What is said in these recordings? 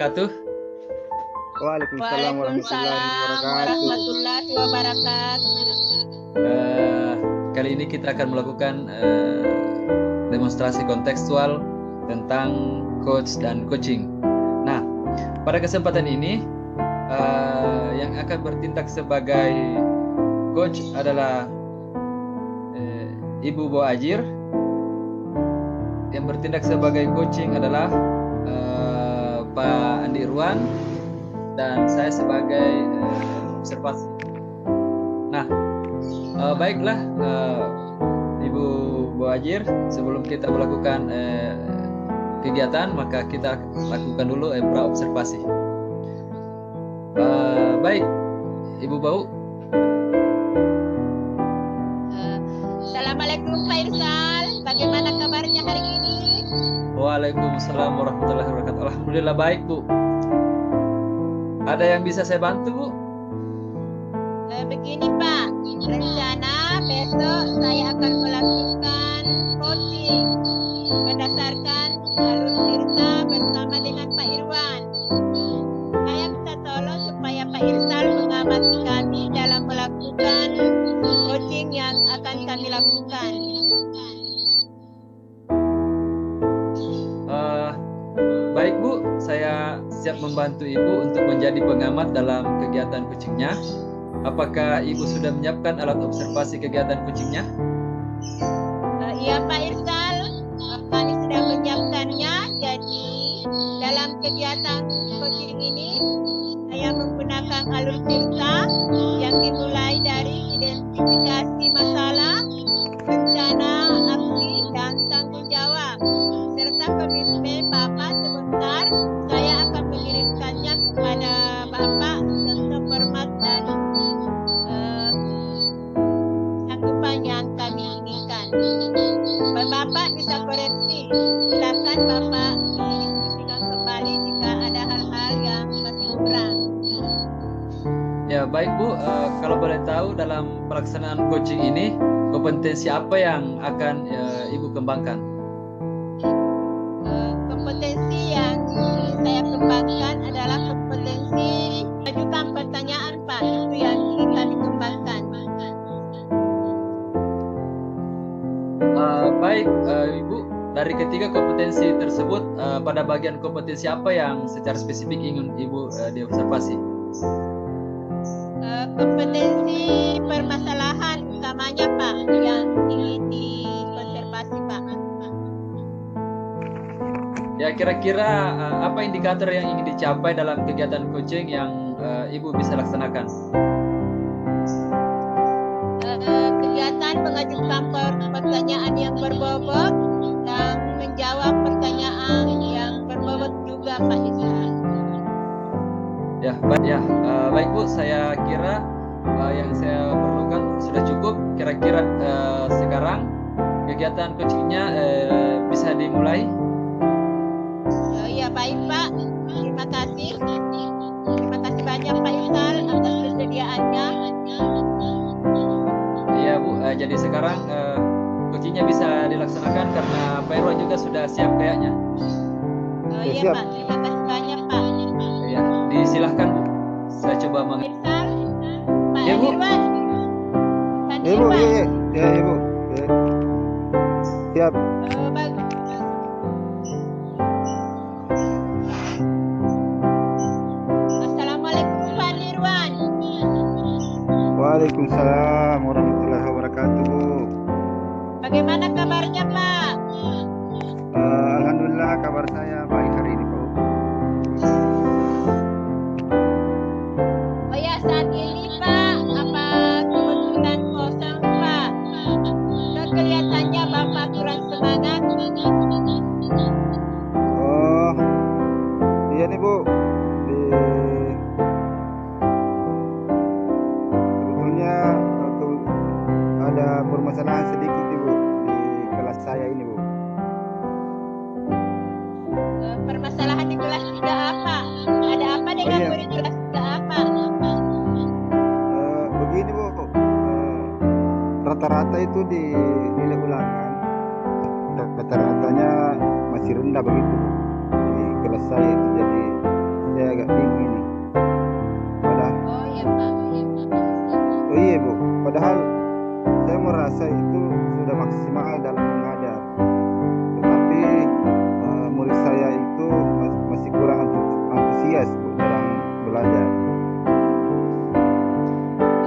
wabarakatuh. Waalaikumsalam warahmatullahi Waalaikumsalam wabarakatuh. warahmatullahi wabarakatuh. Eh, Kali ini kita akan melakukan demonstrasi kontekstual tentang coach dan coaching. Nah, pada kesempatan ini yang akan bertindak sebagai coach adalah Ibu Boajir. Yang bertindak sebagai coaching adalah Pak Andi Irwan, dan saya sebagai observasi. Nah, baiklah Ibu Boajir, sebelum kita melakukan kegiatan, maka kita lakukan dulu pra-observasi. Baik, Ibu Bau. Assalamualaikum Pak Irsal, bagaimana kabarnya hari ini? Waalaikumsalam warahmatullahi wabarakatuh. Alhamdulillah baik, Bu. Ada yang bisa saya bantu, Bu? Begini Pak, rencana besok saya akan melakukan coaching berdasarkan alur cerita bersama dengan Pak Irwan. Saya minta tolong supaya Pak Irsal mengamati kami dalam melakukan coaching yang akan kami lakukan. Baik, Bu, saya siap membantu Ibu untuk menjadi pengamat dalam kegiatan coachingnya. Apakah Ibu sudah menyiapkan alat observasi kegiatan coachingnya? Iya Pak Irsal, kami sudah menyiapkannya. Jadi dalam kegiatan coaching ini saya menggunakan alur cerita yang dimulai dari identifikasi masalah, rencana, aksi, dan tanggung jawab, serta komitmen Bapak. Sebentar saya akan mengirimkannya kepada Bapak serta format dan cakupan yang kami inginkan. Bapak bisa koreksi, silakan Bapak diskusikan kembali jika ada hal-hal yang masih kurang. Ya, baik, Bu. Kalau boleh tahu, dalam pelaksanaan coaching ini kompetensi apa yang akan Ibu kembangkan? Kompetensi yang saya kembangkan adalah kompetensi mengajukan pertanyaan Pak, itu yang ingin kami kembangkan. Baik, Ibu. Dari ketiga kompetensi tersebut, pada bagian kompetensi apa yang secara spesifik ingin Ibu diobservasi? Kompetensi permasalahan utamanya Pak yang ingin dikonservasi Pak. Ya, kira-kira apa indikator yang ingin dicapai dalam kegiatan coaching yang Ibu bisa laksanakan? Kegiatan mengajukan pertanyaan yang berbobot dan menjawab pertanyaan yang berbobot juga Pak Isra. Baik, Bu. Saya kira yang saya perlukan sudah cukup. Kira-kira sekarang kegiatan coachingnya bisa dimulai. Ya baik Pak, terima kasih. Terima kasih banyak Pak Irsal atas kesediaannya. Iya, Bu. Jadi sekarang coachingnya bisa dilaksanakan karena Pak Irwan juga sudah siap kayaknya. Iya siap. Pak, terima kasih banyak Pak. Ya, disilahkan, Bu. Saya coba Irsal, Pak Ya, Bu. Irwan. Pak Ibu, Irwan. ya Ibu. Ya. Siap. Bagus. Assalamualaikum Pak Irwan. Waalaikumsalam warahmatullahi wabarakatuh, Bu. Bagaimana kabarnya Pak? Alhamdulillah kabar saya baik hari ini, Bu. Oh ya, saat ini Pak, apa kebetulan kosong Pak? Kelihatannya Bapak kurang semangat. Oh, iya nih, Bu. Sebetulnya ada permasalahan sedikit nih, Bu, di kelas saya ini, Bu. Permasalahan di kelas juga apa? Ada apa dengan iya. murid kelas juga apa? Begini, Bu. Rata-rata itu di nilai ulangan. Rata-ratanya masih rendah begitu, Bu. Di kelas saya itu jadi agak bingung ini. Padahal, Oh ya Pak. oh iya Bu, padahal saya merasa itu sudah maksimal dalam mengajar. Tetapi murid saya itu masih kurang antusias Bu dalam belajar.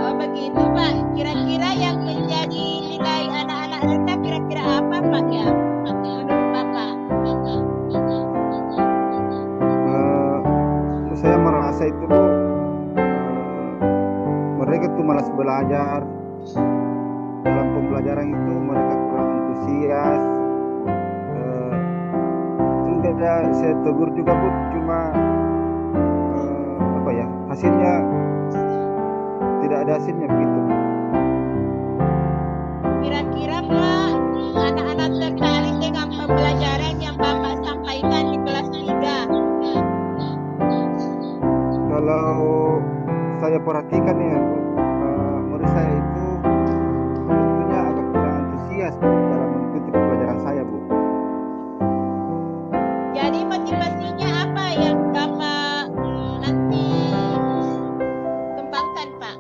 Oh begitu Pak. Kira-kira yang menjadi nilai anak-anak rendah kira-kira apa Pak ya? Menurut Bapak? Saya merasa itu Bu, mereka tuh malas belajar. Dalam pembelajaran itu mereka kurang antusias. Tidak saya tegur juga Bu, cuma apa ya, hasilnya tidak ada hasilnya begitu. Kira-kira Pak, anak-anak tertarik dengan pembelajaran yang Bapak sampaikan di kelas 3? Kalau saya perhatikan ya Bu, murid saya itu tentunya agak kurang antusias Bu, dalam mengikuti pembelajaran saya Bu. Jadi motivasinya apa yang Bapak nanti kembangkan Pak?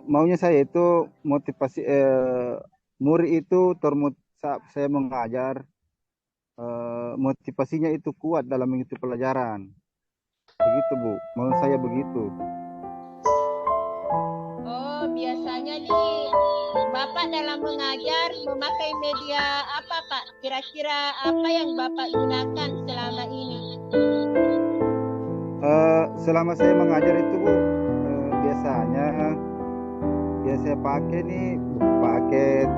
Maunya saya itu motivasi murid itu saat saya mengajar, motivasinya itu kuat dalam mengikuti pelajaran. Begitu Bu, mau saya begitu. Oh, biasanya nih Bapak dalam mengajar memakai media apa Pak? Kira-kira apa yang Bapak gunakan selama ini? Selama saya mengajar itu Bu, biasanya ya saya pakai nih buku paket.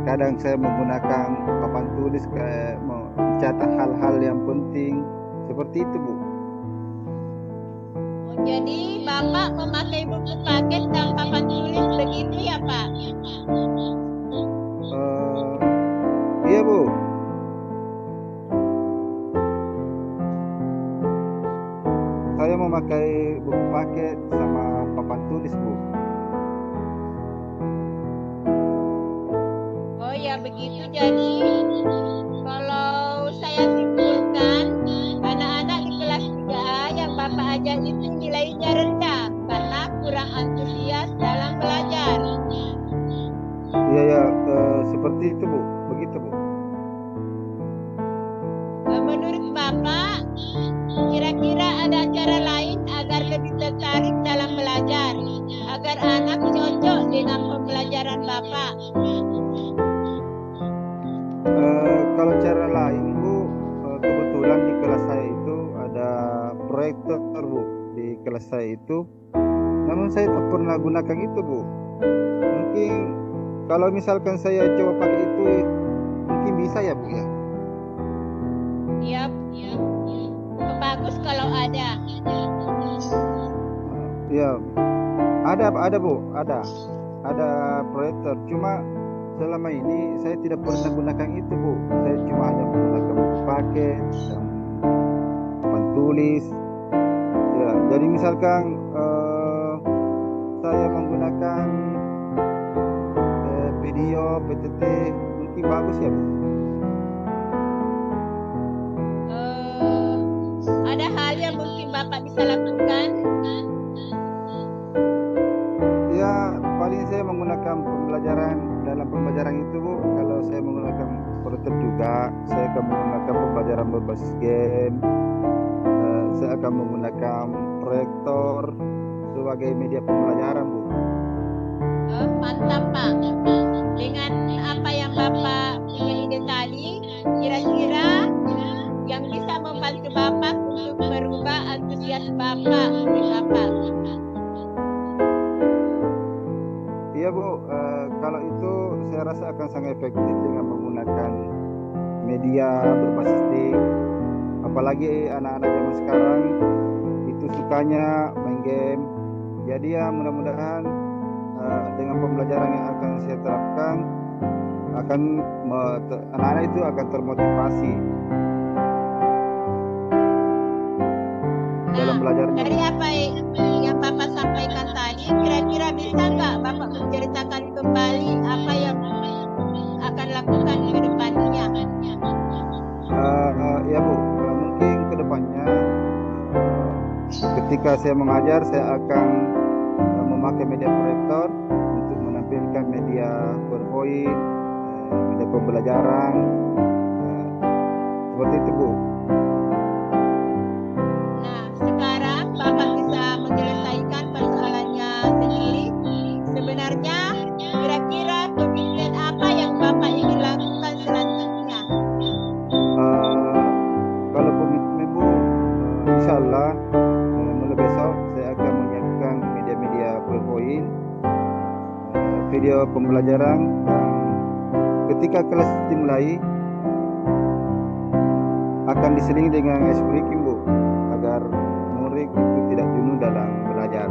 Kadang saya menggunakan papan tulis kayak mencatat hal-hal yang penting seperti itu Bu. Oh, jadi Bapak memakai buku paket dan papan tulis begitu ya Pak? Iya Bu. Saya memakai buku paket sama papan tulis Bu. Oh ya begitu, jadi kalau saya simpulkan anak-anak di kelas 3A yang Bapak ajar itu nilainya rendah karena kurang antusias dalam belajar. Iya ya, seperti itu Bu, begitu Bu. Menurut Bapak, kira-kira ada cara lain agar lebih tertarik dalam belajar, agar anak cocok dengan pembelajaran Bapak? Kalau cara lain Bu, kebetulan di kelas saya itu ada proyektor Bu di kelas saya itu. Namun saya tak pernah gunakan itu Bu. Mungkin kalau misalkan saya coba pakai itu, mungkin bisa ya Bu ya. Iya, bagus kalau ada. Ya, ada Bu, ada proyektor. Cuma selama ini saya tidak pernah gunakan itu Bu. Saya cuma hanya menggunakan buku paket dan papan tulis. Ya, jadi misalkan saya menggunakan video PTT, mungkin bagus ya Bu. Ada hal yang mungkin Bapak bisa lakukan? Ya, paling saya menggunakan dalam pembelajaran itu Bu. Kalau saya menggunakan proyektor juga, saya akan menggunakan pembelajaran berbasis game. Saya akan menggunakan proyektor sebagai media pembelajaran Bu. Mantap Pak. Dengan apa yang Bapak punya ide tadi, kira-kira yang bisa membantu Bapak untuk merubah antusias Bapak murid Bapak? Iya Bu, kalau itu saya rasa akan sangat efektif dengan menggunakan media berbasis TIK. Apalagi anak-anak zaman sekarang itu sukanya main game. Jadi ya mudah-mudahan dengan pembelajaran yang akan saya terapkan, anak-anak itu akan termotivasi dalam belajarnya. Dari apa yang Bapak sampaikan tadi, kira-kira bisa nggak Bapak menceritakan kembali apa yang akan lakukan ke depannya? Ya Bu, mungkin ke depannya ketika saya mengajar, saya akan memakai media proyektor untuk menampilkan media PowerPoint, media pembelajaran, eh, seperti itu Bu. Nah, sekarang Bapak bisa menyelesaikan persoalannya sendiri. Sebenarnya, kira-kira kegiatan apa yang Bapak ingin lakukan selanjutnya? Kalau komitmen Bu, insya Allah mulai besok saya akan menyiapkan media-media PowerPoint, video pembelajaran, dan ketika kelas dimulai akan diselingi dengan ice breaking Bu, agar murid itu tidak jenuh dalam belajar.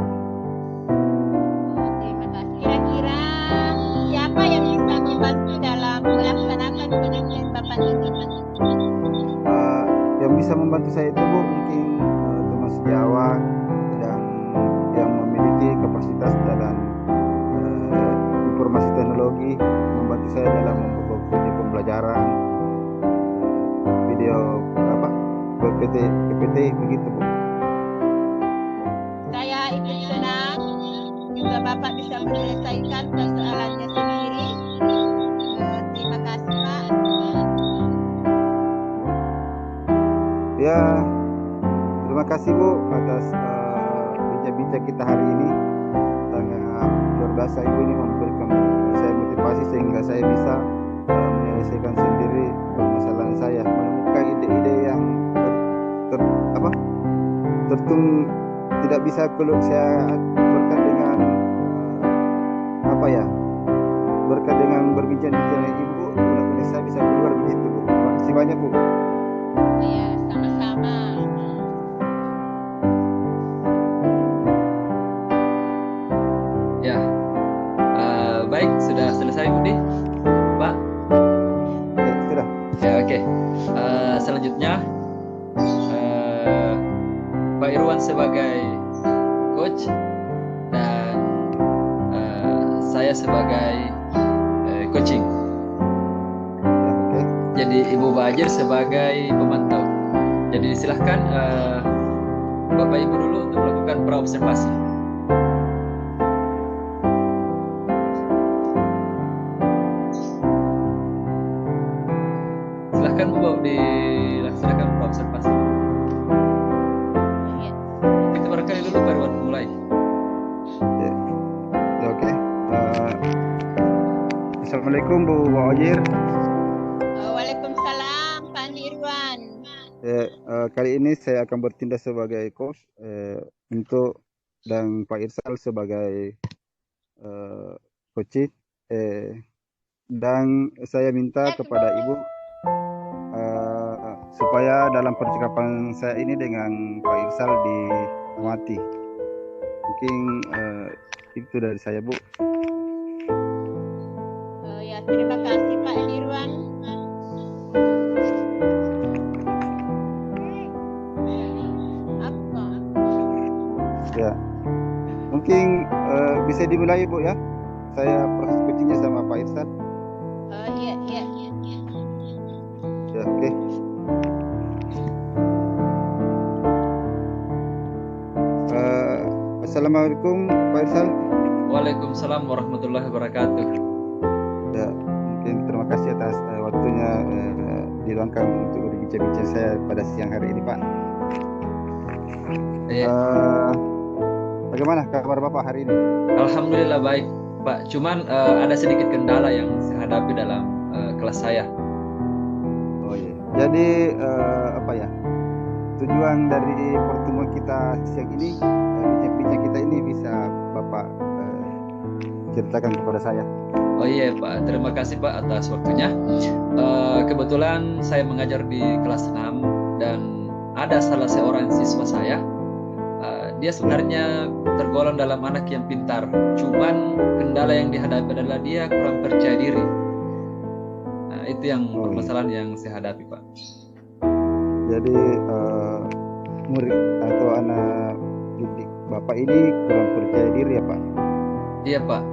Terima kasih. Kira-kira siapa yang bisa membantu dalam melaksanakan komitmen Bapak ini? Yang bisa membantu saya itu Bu, mungkin teman sejawat dan yang memiliki kapasitas dalam informasi teknologi, membantu saya dalam membuat video pembelajaran, video PPT begitu Bu. Saya ikut senang juga Bapak bisa menyelesaikan persoalannya sendiri. Terima kasih Pak. Ya, terima kasih Bu atas bincang-bincang kita hari ini. Sangat luar biasa Ibu ini memberikan saya motivasi sehingga saya bisa menyelesaikan sendiri permasalahan saya, menemukan ide-ide yang tidak bisa keluar saya berkat dengan berkat dengan berbincang-bincang dengan Ibu, mudah-mudahan saya bisa keluar begitu Bu. Terima kasih banyak Bu. Ya, sama-sama. Ya, baik, sudah selesai Budi, Pak. Sudah. Ya, oke. Selanjutnya, Pak Irwan sebagai coach dan saya sebagai coaching. Ya, oke. Jadi Ibu Bajir sebagai pemantau. Jadi silahkan Bapak Ibu dulu untuk melakukan praobservasi. Silahkan Bu, dilaksanakan praobservasi. Ya. Kita barangkali dulu Pak Irwan mulai. Ya, oke. Assalamualaikum Bu Wajir. Waalaikumsalam Pak Nirwan. Kali ini saya akan bertindak sebagai coach untuk dan Pak Irsal sebagai coach. Dan saya minta kepada Ibu supaya dalam percakapan saya ini dengan Pak Irsal diamati. Mungkin itu dari saya Bu. Ya, terima kasih Pak Nirwan. Apa? Ya, mungkin bisa dimulai Bu ya. Saya proses coachingnya sama Pak Irsal. Iya. Ya, oke. Assalamualaikum Pak Irsal. Waalaikumsalam warahmatullahi wabarakatuh. Ya, mungkin terima kasih atas waktunya diluangkan untuk berbincang-bincang saya pada siang hari ini Pak. Iya. Bagaimana kabar Bapak hari ini? Alhamdulillah baik Pak. Cuman ada sedikit kendala yang saya hadapi dalam kelas saya. Oh iya. Jadi tujuan dari pertemuan kita siang ini, bincang-bincang kita ini bisa Bapak ceritakan kepada saya. Oh iya Pak, terima kasih Pak atas waktunya. Kebetulan saya mengajar di kelas 6 dan ada salah seorang siswa saya. Dia sebenarnya tergolong dalam anak yang pintar. Cuman kendala yang dihadapi adalah dia kurang percaya diri. Nah, itu yang permasalahan yang saya hadapi Pak. Jadi murid atau anak didik Bapak ini kurang percaya diri ya Pak? Iya Pak.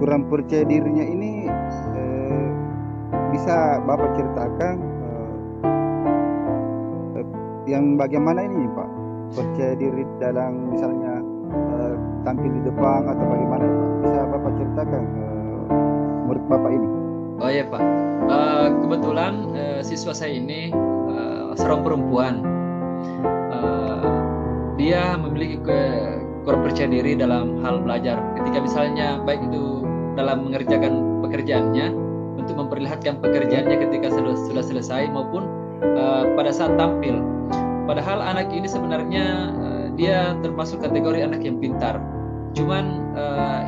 Kurang percaya dirinya ini bisa Bapak ceritakan yang bagaimana ini Pak? percaya diri dalam misalnya tampil di depan atau bagaimana? Bisa Bapak ceritakan murid Bapak ini? Oh ya Pak, kebetulan siswa saya ini seorang perempuan. Dia memiliki kurang percaya diri dalam hal belajar. Ketika misalnya baik itu dalam mengerjakan pekerjaannya, untuk memperlihatkan pekerjaannya ketika sudah selesai, maupun pada saat tampil. Padahal anak ini sebenarnya dia termasuk kategori anak yang pintar. Cuman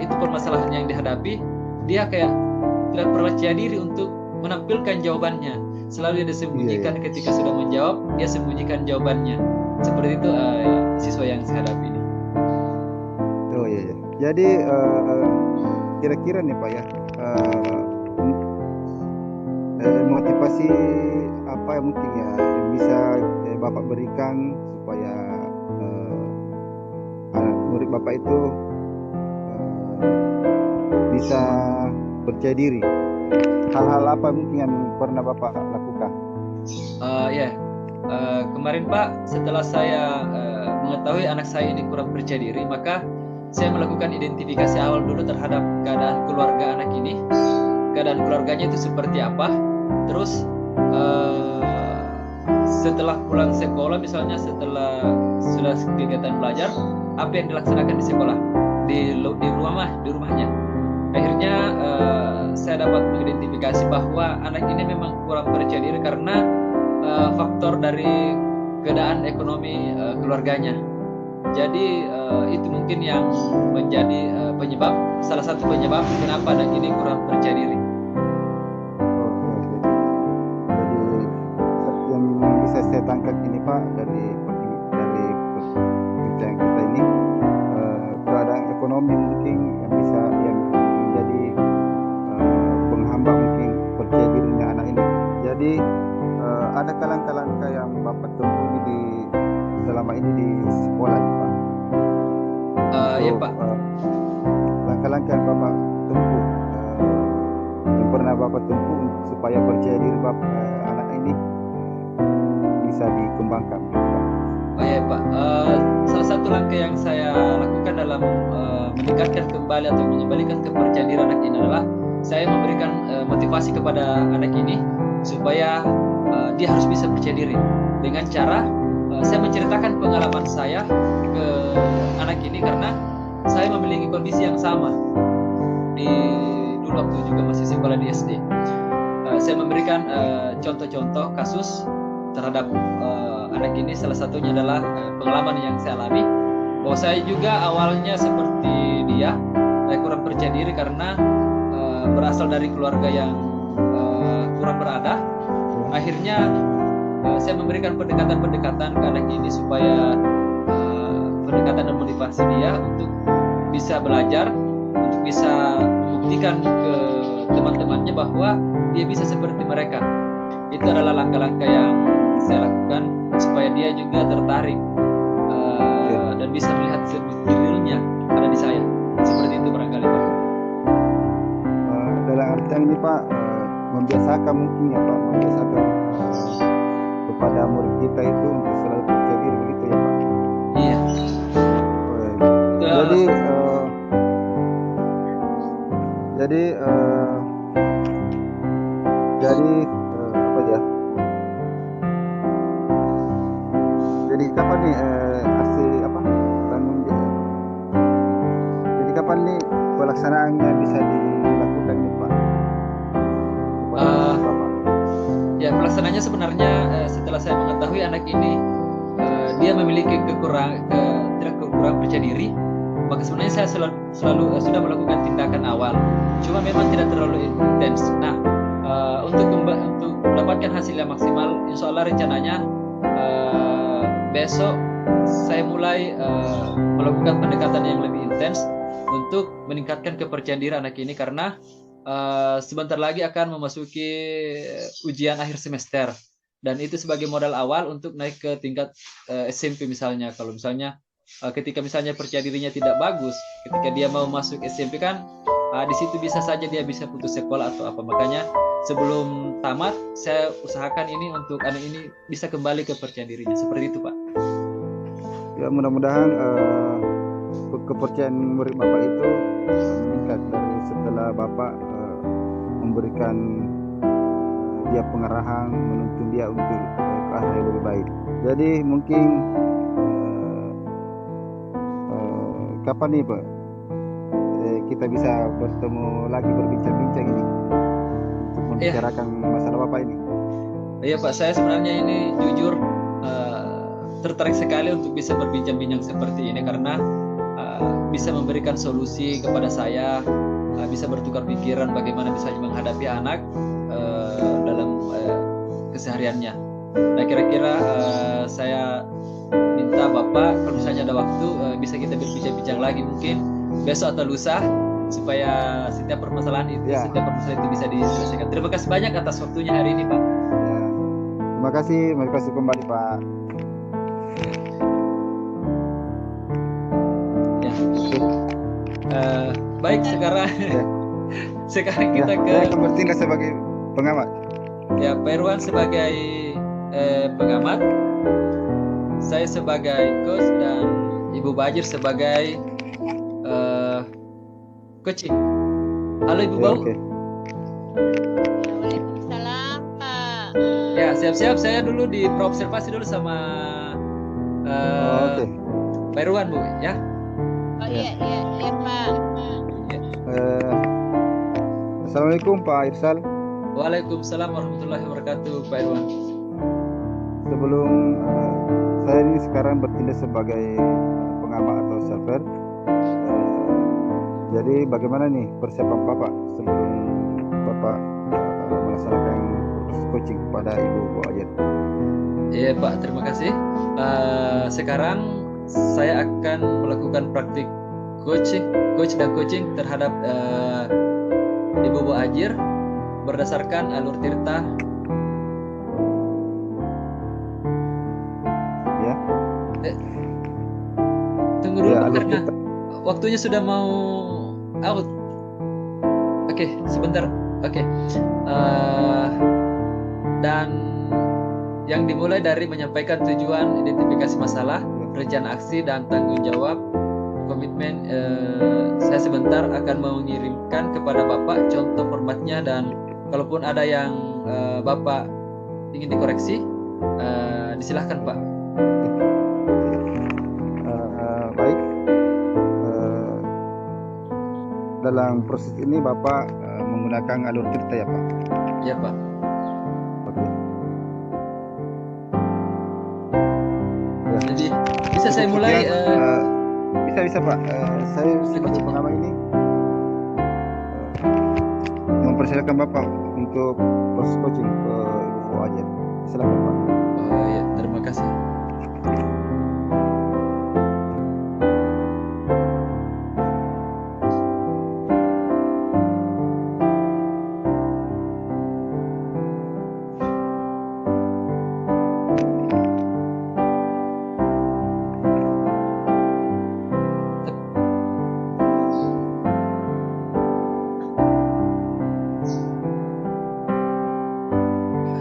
itu permasalahan yang dihadapi, dia kayak tidak percaya diri untuk menampilkan jawabannya. Selalu dia sembunyikan. Ketika sudah menjawab, dia sembunyikan jawabannya. Seperti itu siswa yang saya hadapi ini. Oh iya. Jadi kira-kira nih Pak ya, motivasi apa yang mungkin ya bisa Bapak berikan supaya murid Bapak itu bisa percaya diri? Hal-hal apa mungkin yang pernah Bapak lakukan? Kemarin Pak, setelah saya mengetahui anak saya ini kurang percaya diri, maka saya melakukan identifikasi awal dulu terhadap keadaan keluarga anak ini. Keadaan keluarganya itu seperti apa. Terus setelah pulang sekolah, misalnya setelah sudah kegiatan belajar, apa yang dilaksanakan di sekolah, di rumahnya. Akhirnya saya dapat mengidentifikasi bahwa anak ini memang kurang percaya diri karena faktor dari keadaan ekonomi keluarganya. Jadi itu mungkin yang menjadi salah satu penyebab kenapa anak ini kurang percaya diri. Jadi yang bisa saya tangkap ini Pak dari perbincangan kita ini, keadaan ekonomi mungkin yang menjadi penghambat mungkin percaya dirinya anak ini. Jadi ada langkah-langkah yang Bapak tempuh selama ini di sekolah Pak? Ya Pak. Langkah-langkah yang Bapak tempuh, yang pernah Bapak tempuh supaya percaya diri anak ini bisa dikembangkan. Oh ya Pak, salah satu langkah yang saya lakukan dalam meningkatkan kembali atau mengembalikan kepercayaan diri anak ini adalah saya memberikan motivasi kepada anak ini supaya dia harus bisa percaya diri dengan cara saya menceritakan pengalaman saya ke anak ini, karena saya memiliki kondisi yang sama dulu waktu juga masih sekolah di SD. Saya memberikan contoh-contoh kasus terhadap anak ini. Salah satunya adalah pengalaman yang saya alami, bahwa saya juga awalnya seperti dia, kurang percaya diri karena berasal dari keluarga yang kurang berada. Akhirnya saya memberikan pendekatan-pendekatan ke anak ini supaya pendekatan dan motivasi dia untuk bisa belajar, untuk bisa membuktikan ke teman-temannya bahwa dia bisa seperti mereka. Itu adalah langkah-langkah yang saya lakukan supaya dia juga tertarik dan bisa melihat dirinya ada di saya. Seperti itu barangkali Pak. Dalam artian ini Pak, membiasakan mungkin ya Pak, membiasakan kepada murid kita itu untuk selalu percaya diri, begitu ya Pak? Iya. Jadi apa ya? Jadi kapan nih Jadi kapan nih pelaksanaannya bisa dilakukan nih Pak? Ya, pelaksananya sebenarnya setelah saya mengetahui anak ini dia memiliki kekurangan percaya diri, maka sebenarnya saya selalu sudah melakukan tindakan awal. Cuma memang tidak terlalu intens. Nah, untuk mendapatkan hasil yang maksimal, insya Allah rencananya besok saya mulai melakukan pendekatan yang lebih intens untuk meningkatkan kepercayaan diri anak ini, karena sebentar lagi akan memasuki ujian akhir semester, dan itu sebagai modal awal untuk naik ke tingkat SMP misalnya. Kalau misalnya ketika misalnya percaya dirinya tidak bagus, ketika dia mau masuk SMP kan di situ bisa saja dia bisa putus sekolah atau apa. Makanya sebelum tamat saya usahakan ini untuk anak ini bisa kembali ke percaya dirinya. Seperti itu Pak. Ya mudah-mudahan kepercayaan murid Bapak itu meningkat dari setelah Bapak memberikan dia pengarahan, menuntun dia untuk ke arah yang lebih baik. Jadi mungkin kapan nih Pak kita bisa bertemu lagi berbincang-bincang ini untuk membicarakan masalah Bapak ini? Iya Pak, saya sebenarnya ini jujur tertarik sekali untuk bisa berbincang-bincang seperti ini karena bisa memberikan solusi kepada saya, bisa bertukar pikiran bagaimana bisa menghadapi anak dalam kesehariannya. Nah kira-kira saya minta Bapak kalau misalnya ada waktu bisa kita berbincang-bincang lagi mungkin besok atau lusa supaya setiap permasalahan itu bisa diselesaikan. Terima kasih banyak atas waktunya hari ini Pak. Ya, terima kasih kembali Pak. Ya. Baik sekarang sekarang kita ke. Saya akan bertindak sebagai pengamat. Ya, Pak Irwan sebagai pengamat, saya sebagai coach dan Ibu Bajir sebagai coaching. Halo Ibu Bau. Okay. Waalaikumsalam Pak. Ya, siap-siap saya dulu diobservasi dulu sama Pak Irwan Bu, ya. Oh iya Pak. Ya. Assalamualaikum Pak Irsal. Waalaikumsalam warahmatullahi wabarakatuh Pak Irwan. Sebelum saya ini sekarang bertindak sebagai pengamat atau server. Jadi bagaimana nih persiapan Bapak sebelum Bapak melaksanakan proses coaching kepada Ibu Bajir? Iya Pak, terima kasih. Sekarang saya akan melakukan praktik coach dan coaching terhadap Ibu Bajir berdasarkan alur tirta. Ya. Tunggu dulu Ya, alur karena tirta. waktunya sudah mau out. Oke, sebentar. Oke. Dan yang dimulai dari menyampaikan tujuan, identifikasi masalah, rencana aksi dan tanggung jawab, komitmen. Saya sebentar akan mengirimkan kepada Bapak contoh formatnya dan kalaupun ada yang Bapak ingin dikoreksi, disilahkan Pak. Baik. Dalam proses ini Bapak menggunakan alur tirta ya Pak? Ya Pak. Oke. Ya. Jadi bisa saya mulai? Bisa Pak. Saya sebagai pengamat ini mempersilakan Bapak untuk proses coaching ke Ibu Bajir. Silakan Pak. Oh ya, terima kasih.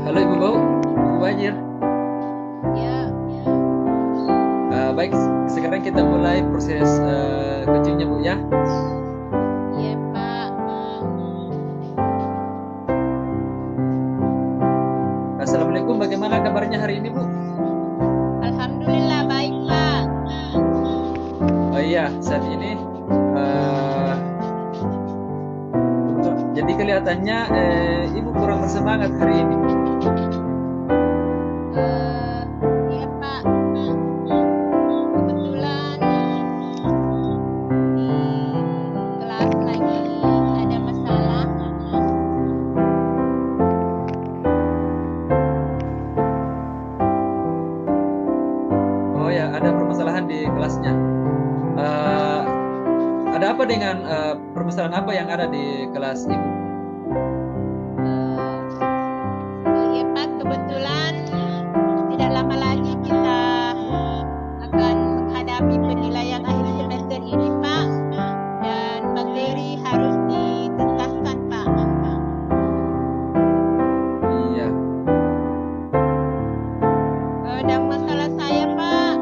Halo Ibu Bajir. Ya. Baik, sekarang kita mulai proses coachingnya Bu ya. Iya Pak. Assalamualaikum, bagaimana kabarnya hari ini Bu? Alhamdulillah baik Pak. Oh iya, saat ini jadi kelihatannya Ibu kurang bersemangat hari ini. Iya Pak. Kebetulan di kelas lagi ada masalah. Oh ya, ada permasalahan di kelasnya. Ada apa dengan permasalahan apa yang ada di kelas Ibu? Iya Pak, kebetulan tidak lama lagi kita akan menghadapi penilaian akhir semester ini Pak, dan materi harus dituntaskan Pak. Iya. Dan masalah saya Pak,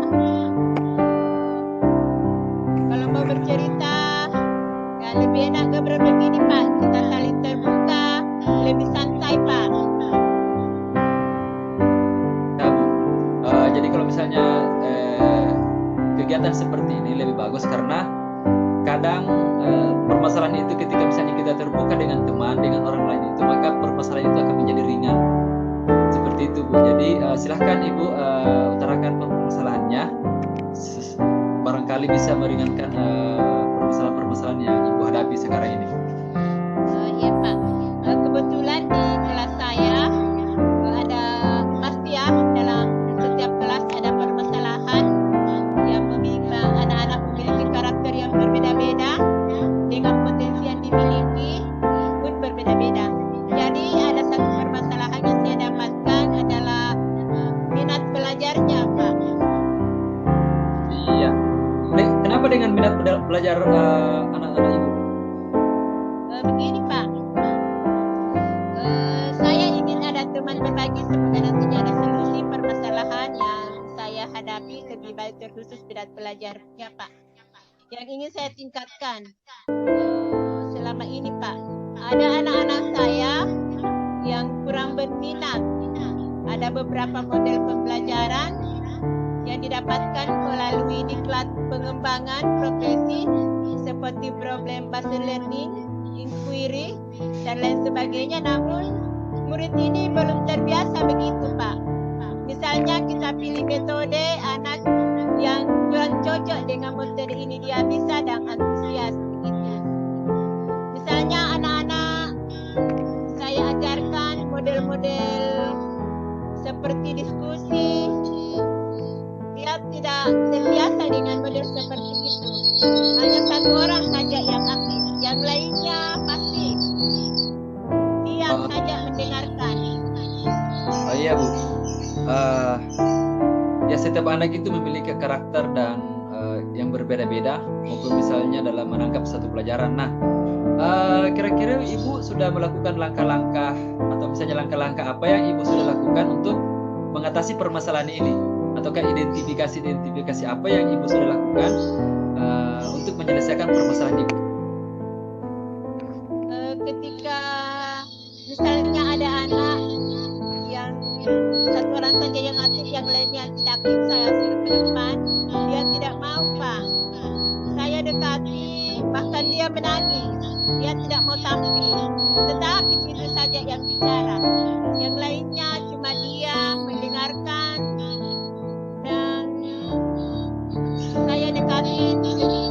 misalnya kegiatan seperti ini lebih bagus karena kadang permasalahan itu ketika misalnya kita terbuka dengan teman, dengan orang lain itu, maka permasalahan itu akan menjadi ringan. Seperti itu Bu. Jadi silahkan Ibu utarakan permasalahannya. Barangkali bisa meringankan permasalahan-permasalahan yang Ibu hadapi sekarang ini. Iya Pak, kebetulan di kelas saya ada pasti ya dalam setiap kelas ada permasalahan yang anak-anak memiliki karakter yang berbeda-beda dengan potensi yang dimiliki pun berbeda-beda. Jadi ada satu permasalahan yang saya dapatkan adalah minat belajarnya Pak. Iya. Kenapa dengan minat belajar anak-anak Ibu? Begini Pak, saya ingin ada teman berbagi semoga nantinya ada solusi permasalahan yang saya hadapi lebih baik terkhusus minat belajarnya Pak. Yang ingin saya tingkatkan selama ini Pak, ada anak-anak saya yang kurang berminat. Ada beberapa model pembelajaran yang didapatkan melalui diklat pengembangan profesi seperti problem based learning, inquiry, dan lain sebagainya. Namun murid ini belum terbiasa begitu Pak. Misalnya kita pilih metode anak yang kurang cocok dengan metode ini, dia bisa dan antusias begitu. Misalnya anak-anak saya ajarkan model-model seperti diskusi, dia tidak terbiasa dengan model seperti itu. Hanya satu orang saja yang aktif, yang lainnya pasif. Diam saja mendengarkan. Oh iya Bu. Ya setiap anak itu memiliki karakter dan yang berbeda-beda, maupun misalnya dalam menangkap satu pelajaran. Nah, kira-kira Ibu sudah melakukan langkah-langkah atau misalnya langkah-langkah apa yang Ibu sudah lakukan untuk mengatasi permasalahan ini? Ataukah identifikasi apa yang Ibu sudah lakukan untuk menyelesaikan permasalahan Ibu? Ketika misalnya ada anak yang satu orang saja yang aktif, yang lainnya tidak aktif, saya suruh ke depan, dia tidak mau Pak. Saya dekati, bahkan dia menangis, dia tidak mau tampil. Tetapi itu saja yang bicara, yang lainnya cuma diam mendengarkan. Dan saya dekati,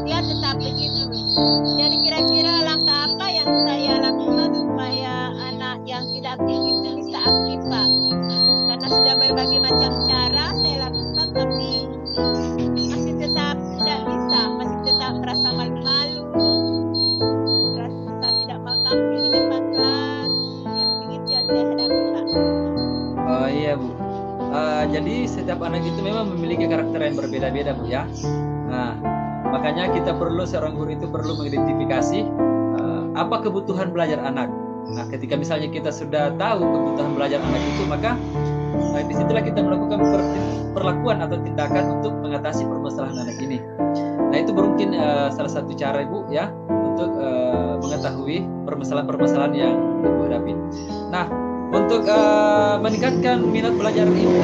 dia tetap begitu. Jadi kira-kira langkah apa yang saya lakukan supaya anak yang tidak aktif itu bisa aktif Pak? Karena sudah berbagai macam cara saya lakukan, tapi masih tetap tidak bisa, masih tetap merasa malu-malu, merasa tidak mau tampil di depan kelas. Yang begitu yang saya hadapi Pak. Oh iya Bu. Jadi setiap anak itu memang memiliki karakter yang berbeda-beda Bu ya. Nah, makanya kita perlu, seorang guru itu perlu mengidentifikasi apa kebutuhan belajar anak. Nah, ketika misalnya kita sudah tahu kebutuhan belajar anak itu, maka disitulah kita melakukan perlakuan atau tindakan untuk mengatasi permasalahan anak ini. Nah, itu mungkin salah satu cara Ibu ya untuk mengetahui permasalahan-permasalahan yang Ibu hadapi. Nah, untuk meningkatkan minat belajar Ibu,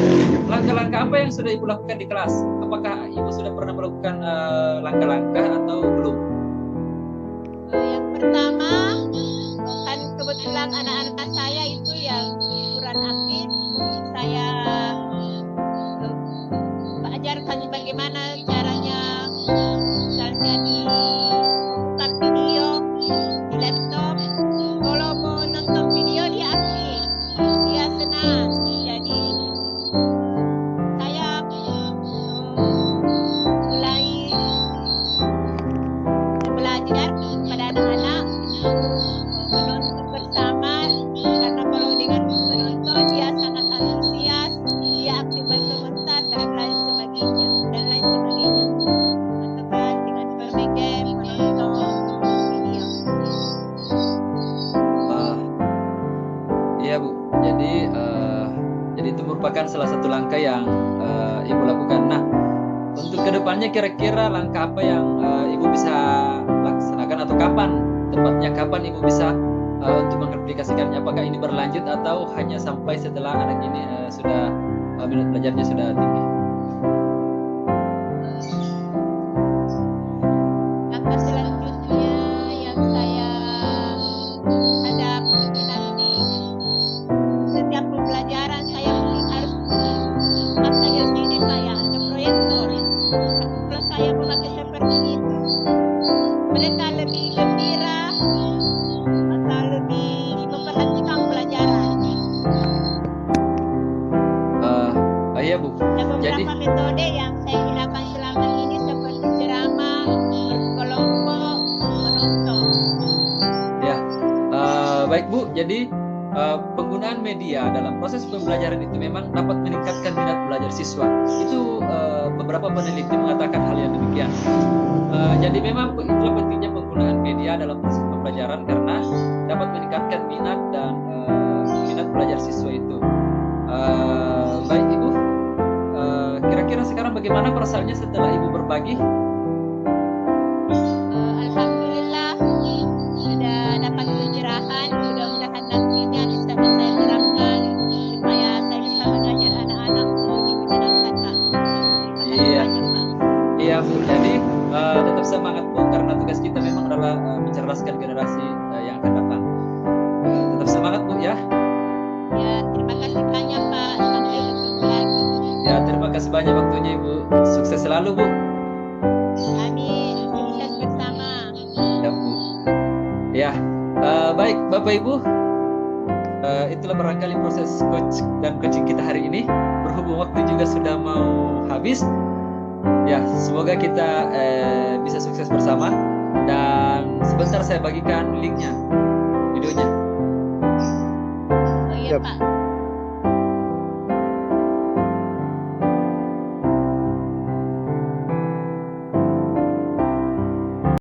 langkah-langkah apa yang sudah Ibu lakukan di kelas? Apakah Ibu sudah pernah melakukan langkah-langkah atau belum? Yang pertama, kan kebetulan anak-anak saya itu yang kurang aktif, saya ajarkan bagaimana caranya, misalnya di buka video di laptop. Kalau mau nonton video dia aktif, dia senang. Jadi saya mulai belajar pada anak-anak menonton bersama, karena kalau dengan menonton dia sangat antusias, dia aktif berkomentar dan lain sebagainya. Ataupun dengan bermain game, menonton video. Iya Bu. Jadi itu merupakan salah satu langkah yang Ibu lakukan. Nah, untuk kedepannya kira-kira langkah apa yang Ibu bisa laksanakan, atau kapan Ibu bisa untuk mengaplikasikannya? Apakah ini berlanjut atau hanya sampai setelah anak ini sudah minat belajarnya sudah tinggi? metode yang saya gunakan selama ini seperti ceramah, berkelompok, menonton. Ya, baik Bu. Jadi penggunaan media dalam proses pembelajaran itu memang dapat meningkatkan minat belajar siswa. Itu beberapa peneliti mengatakan hal yang demikian. Jadi memang itulah pentingnya penggunaan media dalam proses pembelajaran karena dapat meningkatkan minat dan minat belajar siswa itu. Baik Ibu, kira-kira sekarang bagaimana perasaannya setelah Ibu berbagi? Alhamdulillah sudah dapat pencerahan. Mudah-mudahan nantinya bisa saya terapkan supaya saya bisa mengajar anak-anak untuk lebih menyenangkan, Pak. Terima kasih Iya. banyak, Pak. Iya Bu, jadi tetap semangat Bu karena tugas kita memang adalah mencerdaskan generasi yang akan datang. Tetap semangat Bu ya. Ya, terima kasih banyak, Pak. Sampai ketemu lagi. Ya, terima kasih banyak waktunya Ibu. Sukses selalu Bu. Amin. Sukses bersama. Ya Bu. Ya, baik Bapak Ibu. Itulah barangkali proses coach dan coaching kita hari ini. Berhubung waktu juga sudah mau habis. Ya, semoga kita bisa sukses bersama. Dan sebentar saya bagikan linknya, videonya. Oh iya, Siap. Pak.